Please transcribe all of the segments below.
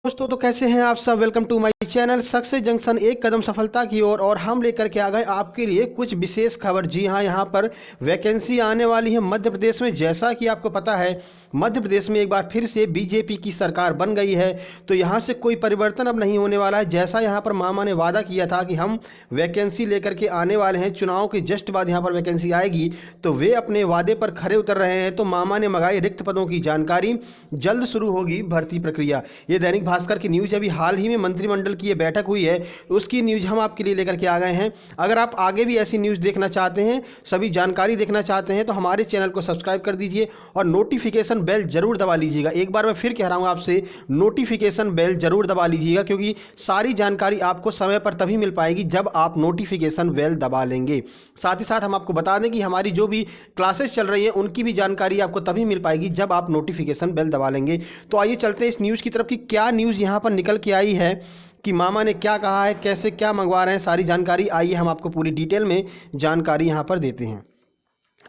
दोस्तों, तो कैसे हैं आप सब। Welcome to my channel success junction, एक कदम सफलता की ओर। और हम लेकर के आ गए आपके लिए कुछ विशेष खबर। जी हां, यहां पर वैकेंसी आने वाली है मध्य प्रदेश में। जैसा कि आपको पता है, मध्य प्रदेश में एक बार फिर से बीजेपी की सरकार बन गई है, तो यहां से कोई परिवर्तन अब नहीं होने वाला है। जैसा यहां पर मामा ने वादा किया था कि हम वैकेंसी लेकर के आने वाले हैं, चुनाव के जस्ट बाद यहां पर वैकेंसी आएगी, तो वे अपने वादे पर खरे उतर रहे हैं। तो मामा ने मंगाई रिक्त पदों की जानकारी, जल्द शुरू होगी भर्ती प्रक्रिया। ये दैनिक भास्कर की न्यूज़। अभी हाल ही में मंत्रिमंडल की ये बैठक हुई है, उसकी न्यूज़ हम आपके लिए लेकर के आ गए हैं। अगर आप आगे भी ऐसी न्यूज़ देखना चाहते हैं, सभी जानकारी देखना चाहते हैं, तो हमारे चैनल को सब्सक्राइब कर दीजिए और नोटिफिकेशन बेल जरूर दबा लीजिएगा। एक बार मैं फिर कह रहा हूँ आपसे, नोटिफिकेशन बेल जरूर दबा लीजिएगा, क्योंकि सारी जानकारी आपको समय पर तभी मिल पाएगी जब आप नोटिफिकेशन बेल दबा लेंगे। साथ ही साथ हम आपको बता दें कि हमारी जो भी क्लासेस चल रही हैं, उनकी भी जानकारी आपको तभी मिल पाएगी जब आप नोटिफिकेशन बेल दबा लेंगे। तो आइए चलते हैं इस न्यूज़ की तरफ कि क्या न्यूज़ यहाँ पर निकल के आई है, कि मामा ने क्या कहा है, कैसे क्या मंगवा रहे हैं, सारी जानकारी। आइए हम आपको पूरी डिटेल में जानकारी यहाँ पर देते हैं।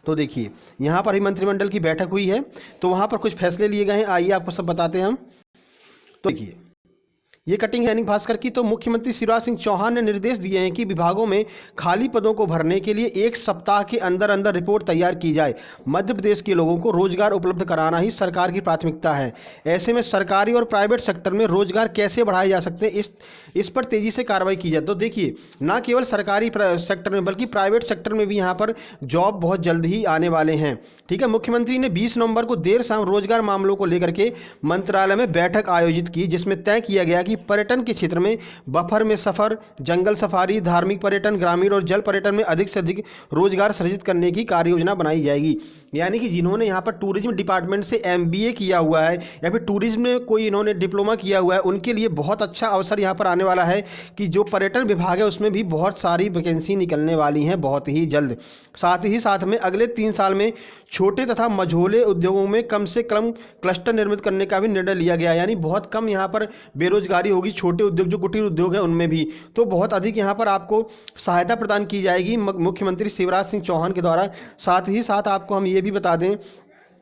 तो देखिए, यहाँ पर ही मंत्रिमंडल की बैठक हुई है, तो वहाँ पर कुछ फैसले लिए गए हैं। आइए आपको सब बताते हैं हम। तो देखिए, ये कटिंग है दैनिक भास्कर की। तो मुख्यमंत्री शिवराज सिंह चौहान ने निर्देश दिए हैं कि विभागों में खाली पदों को भरने के लिए 1 सप्ताह के अंदर अंदर रिपोर्ट तैयार की जाए। मध्य प्रदेश के लोगों को रोजगार उपलब्ध कराना ही सरकार की प्राथमिकता है। ऐसे में सरकारी और प्राइवेट सेक्टर में रोजगार कैसे बढ़ाए जा सकते हैं, इस पर तेजी से कार्रवाई की जाए। तो देखिए, ना केवल सरकारी सेक्टर में बल्कि प्राइवेट सेक्टर में भी यहाँ पर जॉब बहुत जल्द ही आने वाले हैं। ठीक है, मुख्यमंत्री ने 20 नवंबर को देर शाम रोजगार मामलों को लेकर के मंत्रालय में बैठक आयोजित की, जिसमें तय किया गया कि पर्यटन के क्षेत्र में बफर में सफर, जंगल सफारी, धार्मिक पर्यटन, ग्रामीण और जल पर्यटन में अधिक से अधिक रोजगार सृजित करने की कार्य योजना बनाई जाएगी। यानी कि जिन्होंने यहाँ पर टूरिज्म डिपार्टमेंट से MBA किया हुआ है या फिर टूरिज्म में कोई इन्होंने डिप्लोमा किया हुआ है, उनके लिए बहुत अच्छा अवसर यहाँ पर आने वाला है कि जो पर्यटन विभाग है उसमें भी बहुत सारी वैकेंसी निकलने वाली हैं बहुत ही जल्द। साथ ही साथ में अगले 3 साल में छोटे तथा मझोले उद्योगों में कम से कम क्लस्टर निर्मित करने का भी निर्णय लिया गया। यानी बहुत कम यहाँ पर बेरोजगारी होगी, छोटे उद्योग जो कुटीर उद्योग है उनमें भी। तो बहुत अधिक यहाँ पर आपको सहायता प्रदान की जाएगी मुख्यमंत्री शिवराज सिंह चौहान के द्वारा। साथ ही साथ आपको हम ये भी बता दें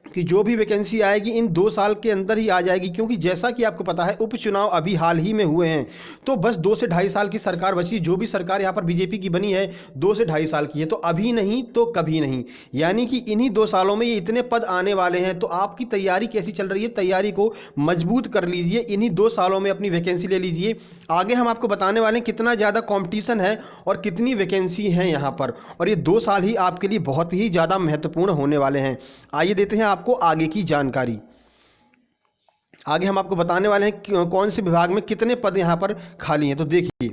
कि जो भी वैकेंसी आएगी इन 2 साल के अंदर ही आ जाएगी, क्योंकि जैसा कि आपको पता है उपचुनाव अभी हाल ही में हुए हैं, तो बस 2 से ढाई साल की सरकार बची। जो भी सरकार यहाँ पर बीजेपी की बनी है 2 से ढाई साल की है, तो अभी नहीं तो कभी नहीं। यानी कि इन्हीं 2 सालों में ये इतने पद आने वाले हैं। तो आपकी तैयारी कैसी चल रही है, तैयारी को मजबूत कर लीजिए, इन्हीं 2 सालों में अपनी वैकेंसी ले लीजिए। आगे हम आपको बताने वाले हैं कितना ज़्यादा कॉम्पिटिशन है और कितनी वैकेंसी है यहाँ पर, और ये 2 साल ही आपके लिए बहुत ही ज़्यादा महत्वपूर्ण होने वाले हैं। आइए देते हैं आपको आगे की जानकारी। आगे हम आपको बताने वाले हैं कि कौन से विभाग में कितने पद यहां पर खाली हैं। तो देखिए,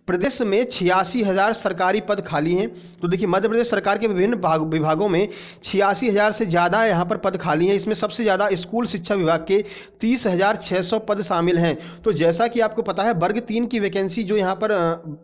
प्रदेश में 86,000 सरकारी पद खाली हैं। तो देखिए, मध्य प्रदेश सरकार के विभिन्न विभागों में 86,000 से ज़्यादा यहाँ पर पद खाली हैं। इसमें सबसे ज़्यादा स्कूल शिक्षा विभाग के 30,600 पद शामिल हैं। तो जैसा कि आपको पता है, वर्ग 3 की वैकेंसी जो यहाँ पर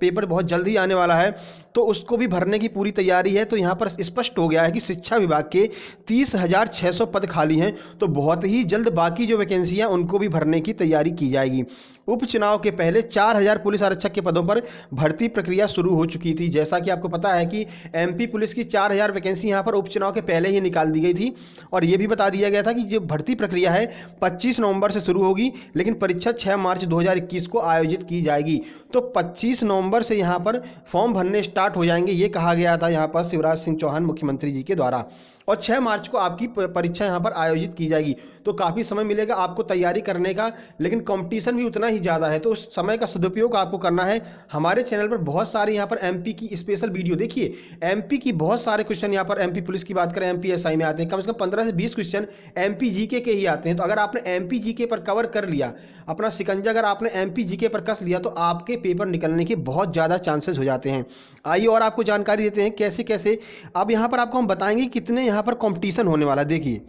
पेपर बहुत जल्द ही आने वाला है, तो उसको भी भरने की पूरी तैयारी है। तो यहाँ पर स्पष्ट हो गया है कि शिक्षा विभाग के 30,600 पद खाली हैं। तो बहुत ही जल्द बाकी जो वैकेंसियाँ उनको भी भरने की तैयारी की जाएगी। उपचुनाव के पहले 4,000 पुलिस आरक्षक के पदों पर भर्ती प्रक्रिया शुरू हो चुकी थी। जैसा कि आपको पता है कि MP पुलिस की 4,000 वैकेंसी यहाँ पर उपचुनाव के पहले ही निकाल दी गई थी, और ये भी बता दिया गया था कि जो भर्ती प्रक्रिया है 25 नवंबर से शुरू होगी, लेकिन परीक्षा 6 मार्च 2021 को आयोजित की जाएगी। तो 25 नवंबर से यहाँ पर फॉर्म भरने स्टार्ट हो जाएंगे, ये कहा गया था यहाँ पर शिवराज सिंह चौहान मुख्यमंत्री जी के द्वारा, और 6 मार्च को आपकी परीक्षा यहाँ पर आयोजित की जाएगी। तो काफ़ी समय मिलेगा आपको तैयारी करने का, लेकिन कंपटीशन भी उतना ही ज़्यादा है, तो उस समय का सदुपयोग आपको करना है। हमारे चैनल पर बहुत सारे यहाँ पर MP की स्पेशल वीडियो देखिए, MP की बहुत सारे क्वेश्चन यहाँ पर MP पुलिस की बात करें MP SI में आते हैं, कम से कम 15 से 20 क्वेश्चन MP GK के ही आते हैं। तो अगर आपने MP GK पर कवर कर लिया, अपना शिकंजा अगर आपने MP GK पर कस लिया, तो आपके पेपर निकलने के बहुत ज़्यादा चांसेस हो जाते हैं। आइए और आपको जानकारी देते हैं कैसे कैसे। अब यहाँ पर आपको हम बताएंगे कितने यहाँ पर कंपटीशन होने वाला है। देखिए,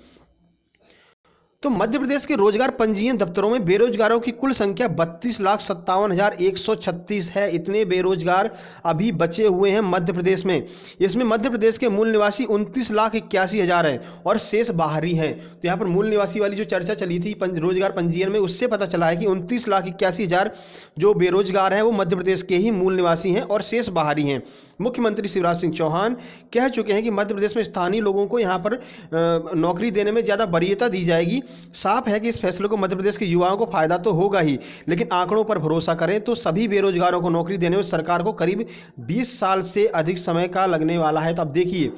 तो मध्य प्रदेश के रोजगार पंजीयन दफ्तरों में बेरोजगारों की कुल संख्या 32,57,136 है। इतने बेरोजगार अभी बचे हुए हैं मध्य प्रदेश में। इसमें मध्य प्रदेश के मूल निवासी 29,81,000 हैं और शेष बाहरी हैं। तो यहाँ पर मूल निवासी वाली जो चर्चा चली थी रोजगार पंजीयन में, उससे पता चला है कि 29,81,000 जो बेरोजगार हैं वो मध्य प्रदेश के ही मूल निवासी हैं और शेष बाहरी हैं। मुख्यमंत्री शिवराज सिंह चौहान कह चुके हैं कि मध्य प्रदेश में स्थानीय लोगों को यहाँ पर नौकरी देने में ज़्यादा वरीयता दी जाएगी। साफ है कि इस फैसले को मध्य प्रदेश के युवाओं को फायदा तो होगा ही, लेकिन आंकड़ों पर भरोसा करें तो सभी बेरोजगारों को नौकरी देने में सरकार को करीब 20 साल से अधिक समय का लगने वाला है। तो अब देखिए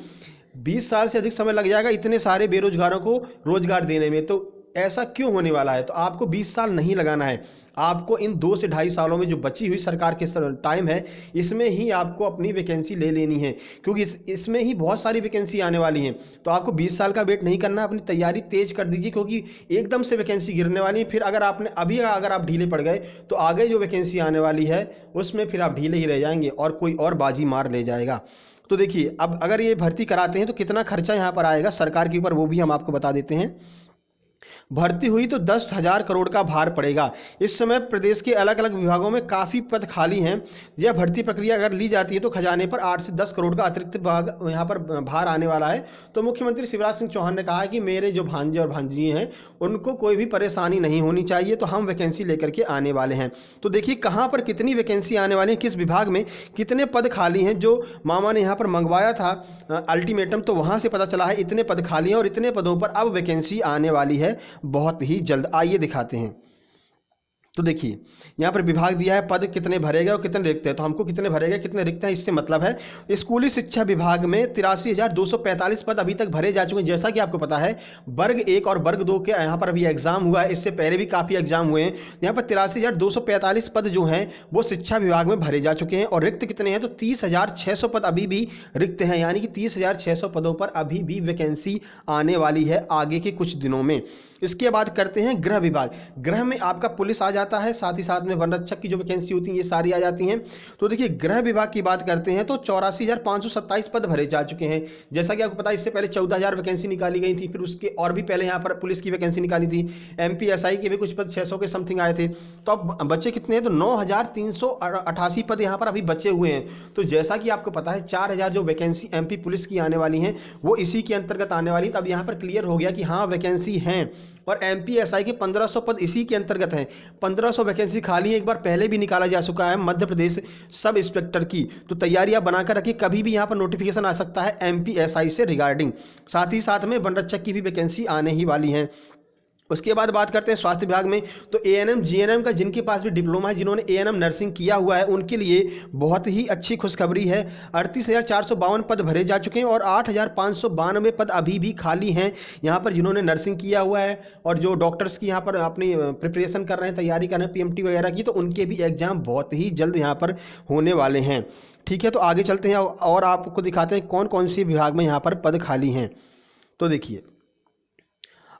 20 साल से अधिक समय लग जाएगा इतने सारे बेरोजगारों को रोजगार देने में, तो ऐसा क्यों होने वाला है? तो आपको 20 साल नहीं लगाना है, आपको इन 2 से ढाई सालों में जो बची हुई सरकार के टाइम है इसमें ही आपको अपनी वैकेंसी ले लेनी है, क्योंकि इसमें ही बहुत सारी वैकेंसी आने वाली हैं। तो आपको 20 साल का वेट नहीं करना, अपनी तैयारी तेज कर दीजिए, क्योंकि एकदम से वैकेंसी गिरने वाली है। फिर अगर आप ढीले पड़ गए तो आगे जो वैकेंसी आने वाली है उसमें फिर आप ढीले ही रह जाएंगे और कोई और बाजी मार ले जाएगा। तो देखिए अब अगर ये भर्ती कराते हैं तो कितना खर्चा यहाँ पर आएगा सरकार के ऊपर, वो भी हम आपको बता देते हैं। भर्ती हुई तो 10,000 करोड़ का भार पड़ेगा। इस समय प्रदेश के अलग अलग विभागों में काफ़ी पद खाली हैं। यह भर्ती प्रक्रिया अगर ली जाती है तो खजाने पर 8 से 10 करोड़ का अतिरिक्त यहाँ पर भार आने वाला है। तो मुख्यमंत्री शिवराज सिंह चौहान ने कहा है कि मेरे जो भांजे और भांजी हैं उनको कोई भी परेशानी नहीं होनी चाहिए, तो हम वैकेंसी लेकर के आने वाले हैं। तो देखिए कहाँ पर कितनी वैकेंसी आने वाली है, किस विभाग में कितने पद खाली हैं। जो मामा ने यहाँ पर मंगवाया था अल्टीमेटम, तो वहाँ से पता चला है इतने पद खाली हैं और इतने पदों पर अब वैकेंसी आने वाली है बहुत ही जल्द। आइए दिखाते हैं। तो देखिए यहाँ पर विभाग दिया है पद कितने भरे गए और कितने रिक्त हैं। तो हमको कितने भरे गए कितने रिक्त हैं इससे मतलब है स्कूली शिक्षा विभाग में 83,245 पद अभी तक भरे जा चुके हैं। जैसा कि आपको पता है वर्ग 1 और वर्ग 2 के यहाँ पर अभी एग्जाम हुआ है, इससे पहले भी काफ़ी एग्जाम हुए हैं। यहाँ पर 83,245 पद जो हैं वो शिक्षा विभाग में भरे जा चुके हैं और रिक्त कितने हैं तो 30,600 पद अभी भी रिक्त हैं, यानी कि 30,600 पदों पर अभी भी वैकेंसी आने वाली है आगे के कुछ दिनों में। इसके बाद करते हैं गृह विभाग। गृह में आपका पुलिस आ जाता है, साथ ही साथ में वन रक्षक की जो वैकेंसी होती है ये सारी आ जाती हैं। तो देखिए गृह विभाग की बात करते हैं तो 84,527 पद भरे जा चुके हैं। जैसा कि आपको पता है इससे पहले 14,000 वैकेंसी निकाली गई थी, फिर उसके और भी पहले यहाँ पर पुलिस की वैकेंसी निकाली थी। MPSI के भी कुछ पद 600 के समथिंग आए थे। तो अब बचे कितने हैं तो 9,388 पद यहाँ पर अभी बचे हुए हैं। तो जैसा कि आपको पता है 4,000 जो वैकेंसी MP पुलिस की आने वाली हैं वो इसी के अंतर्गत आने वाली। तब यहाँ पर क्लियर हो गया कि हाँ वैकेंसी हैं और MPSI के 1500 पद इसी के अंतर्गत हैं। 1500 वैकेंसी खाली है, एक बार पहले भी निकाला जा चुका है मध्य प्रदेश सब इंस्पेक्टर की। तो तैयारियां बनाकर रखिए, कभी भी यहां पर नोटिफिकेशन आ सकता है MPSI से रिगार्डिंग। साथ ही साथ में वन रक्षक की भी वैकेंसी आने ही वाली है। उसके बाद बात करते हैं स्वास्थ्य विभाग में। तो ANM GNM का जिनके पास भी डिप्लोमा है, जिन्होंने ANM नर्सिंग किया हुआ है, उनके लिए बहुत ही अच्छी खुशखबरी है। 38,452 पद भरे जा चुके हैं और 8,592 पद अभी भी खाली हैं यहाँ पर जिन्होंने नर्सिंग किया हुआ है और जो डॉक्टर्स की यहाँ पर अपनी प्रिपरेशन कर रहे हैं, तैयारी कर रहे हैं PMT वगैरह की, तो उनके भी एग्जाम बहुत ही जल्द यहाँ पर होने वाले हैं। ठीक है, तो आगे चलते हैं और आपको दिखाते हैं कौन कौन से विभाग में यहाँ पर पद खाली हैं। तो देखिए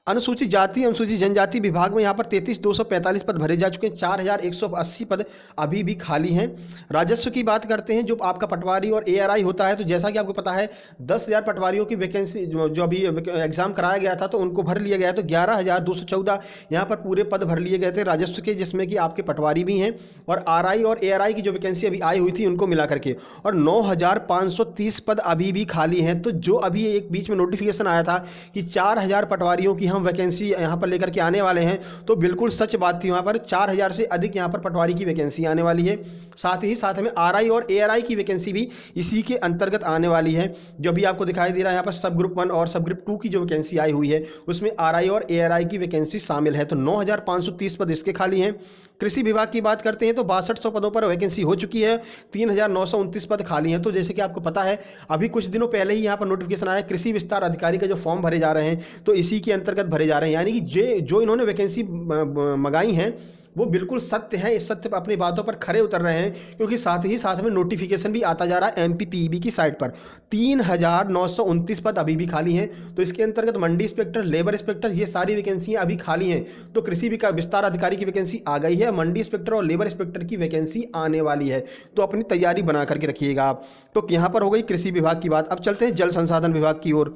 अनुसूचित जाति अनुसूचित जनजाति विभाग में यहाँ पर 33,245 पद भरे जा चुके हैं। 4,180 पद अभी भी खाली हैं। राजस्व की बात करते हैं, जो आपका पटवारी और ARI होता है, तो जैसा कि आपको पता है 10,000 पटवारियों की वैकेंसी जो अभी एग्जाम कराया गया था तो उनको भर लिया गया। तो 11,214 यहाँ पर पूरे पद भर लिए गए थे राजस्व के, जिसमें कि आपके पटवारी भी हैं और RI और ARI की जो वैकेंसी अभी आई हुई थी उनको मिला करके, और 9,530 पद अभी भी खाली हैं। तो जो अभी एक बीच में नोटिफिकेशन आया था कि 4,000 पटवारियों की हम वैकेंसी यहाँ पर लेकर के आने वाले हैं, तो बिल्कुल सच बात थी। वहाँ पर 4,000 से अधिक यहाँ पर पटवारी की वैकेंसी आने वाली है। साथ ही साथ में RI और ARI की वैकेंसी भी इसी के अंतर्गत आने वाली है। जो भी आपको दिखाई दे रहा है यहाँ पर सब ग्रुप 1 और सब ग्रुप 2 की जो वैकेंसी आई हुई है उसमें RI और ARI की वैकेंसी शामिल है। तो 9,530 पद इसके खाली हैं। कृषि विभाग की बात करते हैं तो 6200 पदों पर वैकेंसी हो चुकी है। 3,929 पद खाली हैं। तो जैसे कि आपको पता है अभी कुछ दिनों पहले ही यहाँ पर नोटिफिकेशन आया कृषि विस्तार अधिकारी का जो फॉर्म भरे जा रहे हैं तो इसी के अंतर्गत भरे जा रहे हैं। यानी कि जो इन्होंने वैकेंसी मंगाई हैं वो बिल्कुल सत्य है। इस सत्य पर अपनी बातों पर खरे उतर रहे हैं, क्योंकि साथ ही साथ में नोटिफिकेशन भी आता जा रहा है MPPEB की साइट पर। 3,929 पद अभी भी खाली हैं। तो इसके अंतर्गत मंडी इंस्पेक्टर, लेबर इंस्पेक्टर, ये सारी वैकेंसियां अभी खाली हैं। तो कृषि विस्तार अधिकारी की वैकेंसी आ गई है, मंडी इंस्पेक्टर और लेबर इंस्पेक्टर की वैकेंसी आने वाली है। तो अपनी तैयारी बना करके रखिएगा आप। तो यहाँ पर हो गई कृषि विभाग की बात। अब चलते हैं जल संसाधन विभाग की ओर।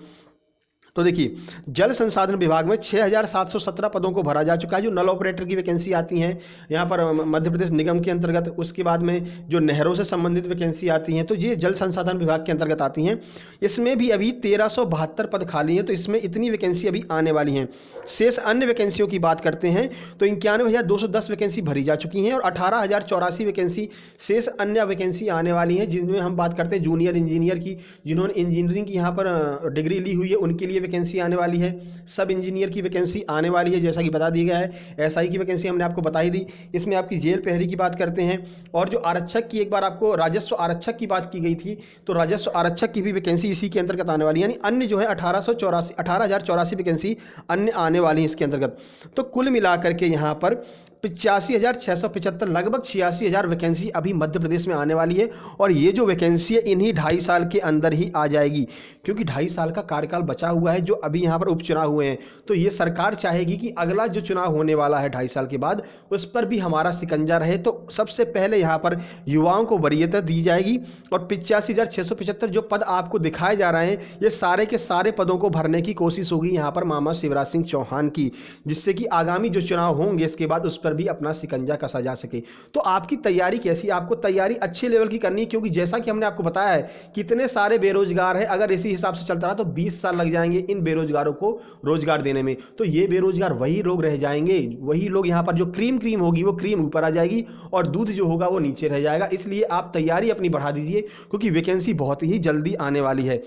तो देखिए जल संसाधन विभाग में 6,717 पदों को भरा जा चुका है। जो नल ऑपरेटर की वैकेंसी आती हैं यहाँ पर मध्य प्रदेश निगम के अंतर्गत, उसके बाद में जो नहरों से संबंधित वैकेंसी आती हैं तो ये जल संसाधन विभाग के अंतर्गत आती हैं। इसमें भी अभी 1,372 पद खाली हैं। तो इसमें इतनी वैकेंसी अभी आने वाली हैं। शेष अन्य वैकेंसियों की बात करते हैं तो 91,210 वैकेंसी भरी जा चुकी हैं और 18,084 वैकेंसी शेष अन्य वैकेंसी आने वाली हैं, जिनमें हम बात करते हैं जूनियर इंजीनियर की, जिन्होंने इंजीनियरिंग की यहाँ पर डिग्री ली हुई है उनके लिए वैकेंसी आने वाली है, सब इंजीनियर की वैकेंसी आने वाली है जैसा कि बता दिया गया है, एसआई की वैकेंसी हमने आपको बता ही दी। इसमें आपकी जेल प्रहरी की बात करते हैं, और जो आरक्षक की एक बार आपको राजस्व आरक्षक की बात की गई थी, तो राजस्व आरक्षक की भी वैकेंसी इसी के अंतर्गत आने वाली है, यानी अन्य जो है 18,084 वैकेंसी अन्य आने वाली है इसके अंतर्गत। तो कुल मिलाकर के यहाँ पर 85,675 लगभग 86,000 वैकेंसी अभी मध्य प्रदेश में आने वाली है। और ये जो वैकेंसी है इन्हीं 2.5 साल के अंदर ही आ जाएगी, क्योंकि 2.5 साल का कार्यकाल बचा हुआ है जो अभी यहाँ पर उपचुनाव हुए हैं। तो ये सरकार चाहेगी कि अगला जो चुनाव होने वाला है 2.5 साल के बाद, उस पर भी हमारा शिकंजा रहे। तो सबसे पहले यहाँ पर युवाओं को वरीयता दी जाएगी, और 85,675 जो पद आपको दिखाए जा रहे हैं, ये सारे के सारे पदों को भरने की कोशिश होगी यहाँ पर मामा शिवराज सिंह चौहान की, जिससे कि आगामी जो चुनाव होंगे इसके बाद उस पर भी अपना शिकंजा कसा जा सके। तो आपकी तैयारी कैसी? आपको तैयारी अच्छे लेवल की करनी है, क्योंकि जैसा कि हमने आपको बताया है कितने सारे बेरोजगार हैं। अगर इसी हिसाब से चलता रहा तो 20 साल लग जाएंगे इन बेरोजगारों को रोजगार देने में। तो ये बेरोजगार वही लोग रह जाएंगे, वही लोग यहाँ पर जो क्रीम होगी वो क्रीम ऊपर आ जाएगी और दूध जो होगा वो नीचे रह जाएगा। इसलिए आप तैयारी अपनी बढ़ा दीजिए, क्योंकि वैकेंसी बहुत ही जल्दी आने वाली है।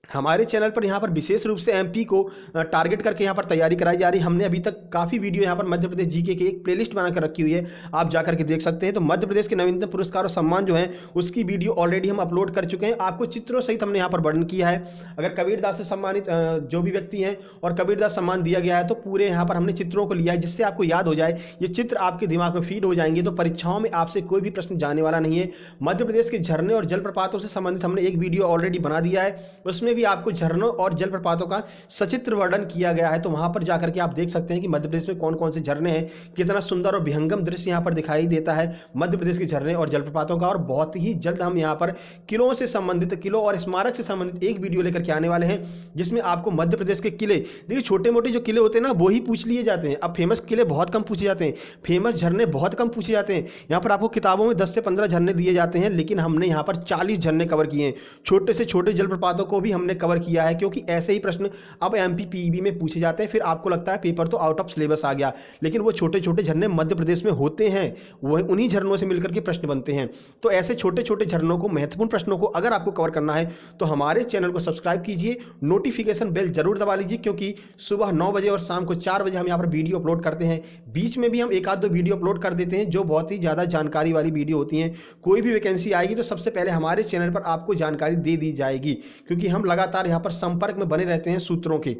हमारे चैनल पर यहाँ पर विशेष रूप से एमपी को टारगेट करके यहाँ पर तैयारी कराई जा रही है। हमने अभी तक काफ़ी वीडियो यहाँ पर मध्य प्रदेश जीके के एक प्लेलिस्ट बनाकर रखी हुई है, आप जाकर के देख सकते हैं। तो मध्य प्रदेश के नवीनतम पुरस्कार और सम्मान जो है उसकी वीडियो ऑलरेडी हम अपलोड कर चुके हैं, आपको चित्रों सहित हमने यहाँ पर वर्णन किया है। अगर कबीरदास से सम्मानित जो भी व्यक्ति हैं और कबीरदास सम्मान दिया गया है, तो पूरे यहाँ पर हमने चित्रों को लिया है, जिससे आपको याद हो जाए, ये चित्र आपके दिमाग में फीड हो जाएंगे। तो परीक्षाओं में आपसे कोई भी प्रश्न जाने वाला नहीं है। मध्य प्रदेश के झरने और जलप्रपातों से संबंधित हमने एक वीडियो ऑलरेडी बना दिया है, उसमें भी आपको झरनों और जलप्रपातों का सचित्र वर्णन किया गया है। तो वहां पर जाकर के आप देख सकते हैं कि मध्य प्रदेश में कौन कौन से झरने हैं, कितना सुंदर और विहंगम दृश्य यहां पर दिखाई देता है मध्य प्रदेश के झरने और जलप्रपातों का। और बहुत ही जल्द हम यहां पर किलों से संबंधित, किलो और स्मारक से संबंधित एक वीडियो लेकर के आने वाले हैं, जिसमें आपको मध्य प्रदेश के किले, देखिए छोटे मोटे जो किले होते हैं ना वो ही पूछ लिए जाते हैं। अब फेमस किले बहुत कम पूछे जाते हैं, फेमस झरने बहुत कम पूछे जाते हैं। यहाँ पर आपको किताबों में 10 से 15 झरने दिए जाते हैं, लेकिन हमने यहाँ पर 40 झरने कवर किए हैं। छोटे से छोटे जलप्रपातों को भी हमने कवर किया है, क्योंकि ऐसे ही प्रश्न अब एमपी पीईबी में पूछे जाते हैं। फिर आपको लगता है पेपर तो आउट ऑफ सिलेबस आ गया, लेकिन वो छोटे छोटे झरने मध्य प्रदेश में होते हैं, वो उन्हीं झरनों से मिलकर के प्रश्न बनते हैं। तो ऐसे छोटे छोटे झरनों को, महत्वपूर्ण प्रश्नों को अगर आपको कवर करना है तो हमारे चैनल को सब्सक्राइब कीजिए, नोटिफिकेशन बेल जरूर दबा लीजिए, क्योंकि सुबह 9 बजे और शाम को 4 बजे हम यहाँ पर वीडियो अपलोड करते हैं। बीच में भी हम एक आध दो वीडियो अपलोड कर देते हैं जो बहुत ही ज़्यादा जानकारी वाली वीडियो होती हैं। कोई भी वैकेंसी आएगी तो सबसे पहले हमारे चैनल पर आपको जानकारी दे दी जाएगी, क्योंकि हम लगातार यहाँ पर संपर्क में बने रहते हैं सूत्रों के।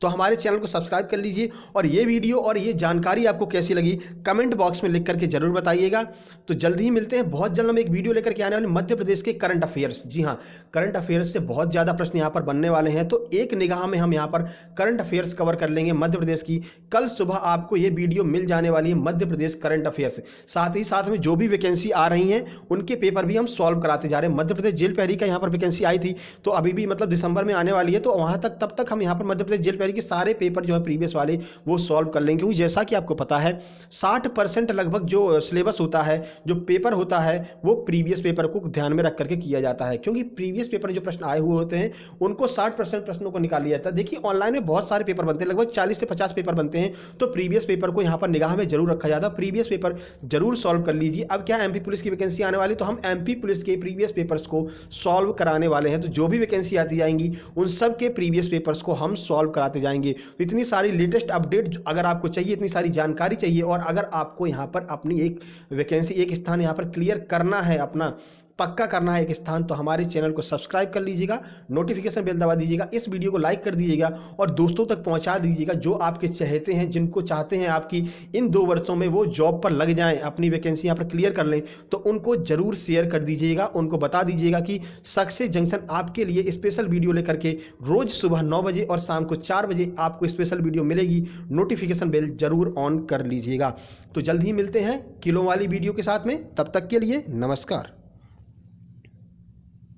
तो हमारे चैनल को सब्सक्राइब कर लीजिए, और ये वीडियो और ये जानकारी आपको कैसी लगी कमेंट बॉक्स में लिख करके जरूर बताइएगा। तो जल्द ही मिलते हैं, बहुत जल्द हम एक वीडियो लेकर के आने वाले मध्य प्रदेश के करंट अफेयर्स। जी हाँ, करंट अफेयर्स से बहुत ज़्यादा प्रश्न यहाँ पर बनने वाले हैं, तो एक निगाह में हम यहाँ पर करंट अफेयर्स कवर कर लेंगे मध्य प्रदेश की। कल सुबह आपको ये वीडियो मिल जाने वाली है, मध्य प्रदेश करंट अफेयर्स। साथ ही साथ में जो भी वैकेंसी आ रही हैं उनके पेपर भी हम सॉल्व कराते जा रहे हैं। मध्य प्रदेश जेल प्रहरी का यहाँ पर वैकेंसी आई थी, तो अभी भी मतलब दिसंबर में आने वाली है, तो वहाँ तक तब तक हम यहाँ पर मध्य प्रदेश जेल प्रहरी के सारे पेपर जो है प्रीवियस वाले वो सॉल्व कर लेंगे। क्योंकि जैसा कि आपको पता है 60% लगभग जो सिलेबस होता है, जो पेपर होता है, वो प्रीवियस पेपर को ध्यान में रख करके किया जाता है, क्योंकि प्रीवियस पेपर में जो प्रश्न आए हुए होते हैं उनको 60% प्रश्नों को निकाल लिया जाता है। देखिए ऑनलाइन में बहुत सारे पेपर बनते हैं, लगभग 40 से 50 पेपर बनते हैं, तो प्रीवियस पेपर को यहाँ पर निगाह में जरूर रखा जाता है। प्रीवियस पेपर जरूर सॉल्व कर लीजिए। अब क्या एमपी पुलिस की वैकेंसी आने वाली, तो हम एमपी पुलिस के प्रीवियस पेपर्स को सॉल्व कराने वाले हैं। तो जो भी वैकेंसी आती जाएंगी उन सब के प्रीवियस पेपर्स को हम सॉल्व कराते जाएंगे। तो इतनी सारी लेटेस्ट अपडेट अगर आपको चाहिए, इतनी सारी जानकारी चाहिए, और अगर आपको यहाँ पर अपनी एक वैकेंसी, एक स्थान यहाँ पर क्लियर करना है, अपना पक्का करना है एक स्थान, तो हमारे चैनल को सब्सक्राइब कर लीजिएगा, नोटिफिकेशन बेल दबा दीजिएगा, इस वीडियो को लाइक कर दीजिएगा और दोस्तों तक पहुंचा दीजिएगा जो आपके चाहते हैं, जिनको चाहते हैं आपकी इन 2 वर्षों में वो जॉब पर लग जाएं, अपनी वैकेंसी यहाँ पर क्लियर कर लें। तो उनको जरूर शेयर कर दीजिएगा, उनको बता दीजिएगा कि सक्सेस जंक्शन आपके लिए स्पेशल वीडियो लेकर के रोज सुबह 9 बजे और शाम को 4 बजे आपको स्पेशल वीडियो मिलेगी। नोटिफिकेशन बेल जरूर ऑन कर लीजिएगा। तो जल्द ही मिलते हैं किलो वाली वीडियो के साथ में, तब तक के लिए नमस्कार।